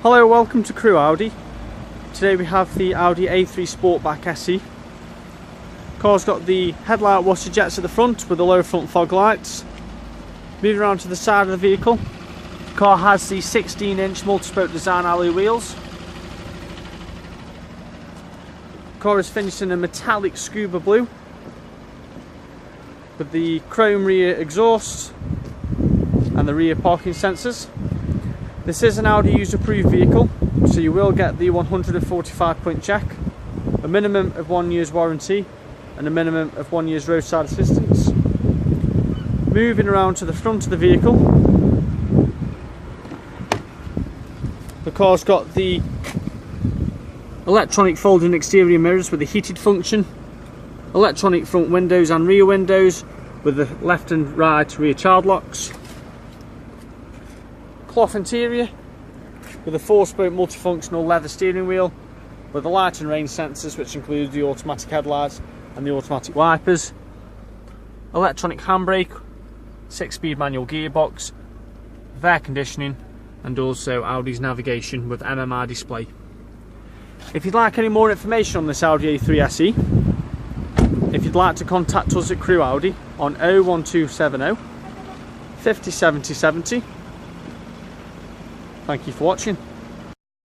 Hello, welcome to Crewe Audi. Today we have the Audi A3 Sportback SE. The car's got the headlight washer jets at the front with the low front fog lights. Moving around to the side of the vehicle, the car has the 16-inch multi-spoke design alloy wheels. The car is finished in a metallic scuba blue with the chrome rear exhaust and the rear parking sensors. This is an Audi user approved vehicle, so you will get the 145-point check, a minimum of 1 year's warranty and a minimum of 1 year's roadside assistance. Moving around to the front of the vehicle, the car's got the electronic folding exterior mirrors with the heated function, electronic front windows and rear windows with the left and right rear child locks, cloth interior with a 4-spoke multifunctional leather steering wheel with the light and rain sensors, which include the automatic headlights and the automatic wipers, electronic handbrake, 6-speed manual gearbox, air conditioning, and also Audi's navigation with MMI display. If you'd like any more information on this Audi A3 SE, if you'd like to contact us at Crewe Audi on 01270 50 70 70. Thank you for watching.